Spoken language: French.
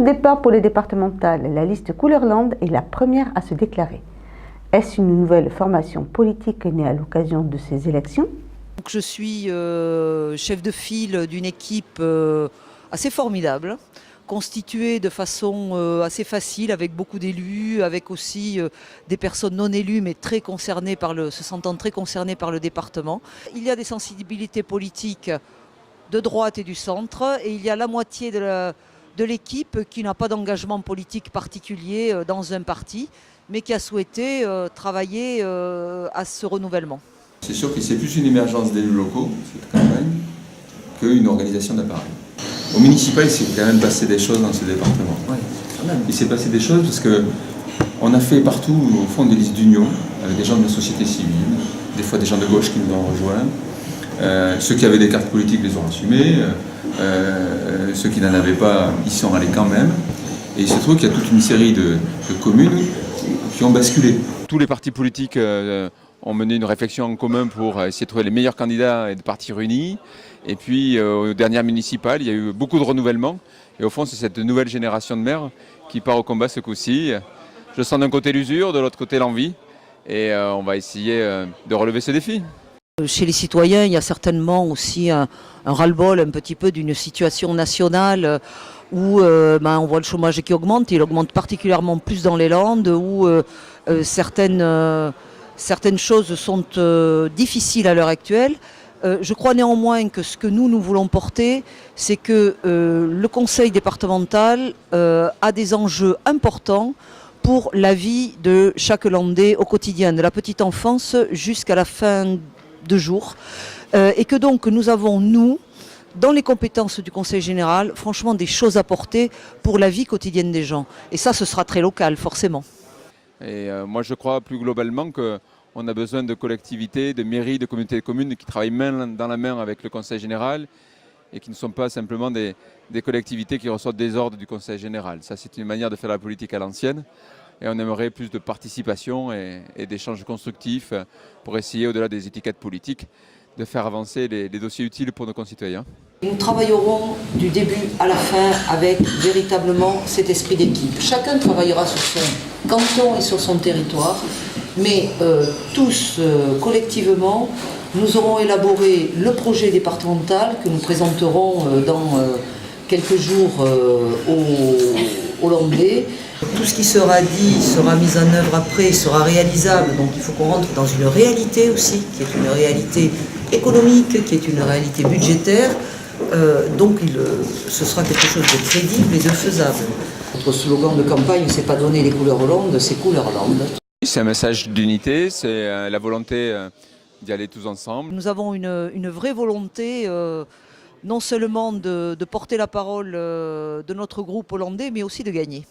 de départ pour les départementales, la liste Couleur-Land est la première à se déclarer. Est-ce une nouvelle formation politique née à l'occasion de ces élections? Je suis chef de file d'une équipe assez formidable, constituée de façon assez facile, avec beaucoup d'élus, avec aussi des personnes non élues, mais très concernées se sentant très concernées par le département. Il y a des sensibilités politiques de droite et du centre, et il y a la moitié de l'équipe qui n'a pas d'engagement politique particulier dans un parti, mais qui a souhaité travailler à ce renouvellement. C'est sûr que c'est plus une émergence d'élus locaux, cette campagne, qu'une organisation d'appareil. Au municipal, il s'est quand même passé des choses dans ce département. Oui, quand même. Il s'est passé des choses parce qu'on a fait partout, au fond, des listes d'union, avec des gens de la société civile, des fois des gens de gauche qui nous ont rejoints. Ceux qui avaient des cartes politiques les ont assumées, ceux qui n'en avaient pas, y sont allés quand même. Et il se trouve qu'il y a toute une série de communes qui ont basculé. Tous les partis politiques ont mené une réflexion en commun pour essayer de trouver les meilleurs candidats et de partir unis. Et puis aux dernières municipales, il y a eu beaucoup de renouvellement. Et au fond, c'est cette nouvelle génération de maires qui part au combat ce coup-ci. Je sens d'un côté l'usure, de l'autre côté l'envie. Et on va essayer de relever ce défi. Chez les citoyens, il y a certainement aussi un ras-le-bol un petit peu d'une situation nationale où on voit le chômage qui augmente. Il augmente particulièrement plus dans les Landes, où certaines choses sont difficiles à l'heure actuelle. Je crois néanmoins que ce que nous voulons porter, c'est que le conseil départemental a des enjeux importants pour la vie de chaque Landais au quotidien, de la petite enfance jusqu'à la fin de jour. Et que donc nous avons, dans les compétences du conseil général, franchement des choses à porter pour la vie quotidienne des gens. Et ça, ce sera très local, forcément. Et moi, je crois plus globalement qu'on a besoin de collectivités, de mairies, de communautés de communes qui travaillent main dans la main avec le conseil général et qui ne sont pas simplement des collectivités qui reçoivent des ordres du conseil général. Ça, c'est une manière de faire la politique à l'ancienne. Et on aimerait plus de participation et d'échanges constructifs pour essayer, au-delà des étiquettes politiques, de faire avancer les dossiers utiles pour nos concitoyens. Nous travaillerons du début à la fin avec véritablement cet esprit d'équipe. Chacun travaillera sur son canton et sur son territoire, mais tous collectivement, nous aurons élaboré le projet départemental que nous présenterons dans quelques jours aux Landais. Tout ce qui sera dit sera mis en œuvre après, sera réalisable. Donc il faut qu'on rentre dans une réalité aussi, qui est une réalité économique, qui est une réalité budgétaire. Donc ce sera quelque chose de crédible et de faisable. Notre slogan de campagne, c'est pas donner les couleurs Landes, c'est couleurs Landes. C'est un message d'unité, c'est la volonté d'y aller tous ensemble. Nous avons une vraie volonté non seulement de porter la parole de notre groupe hollandais, mais aussi de gagner.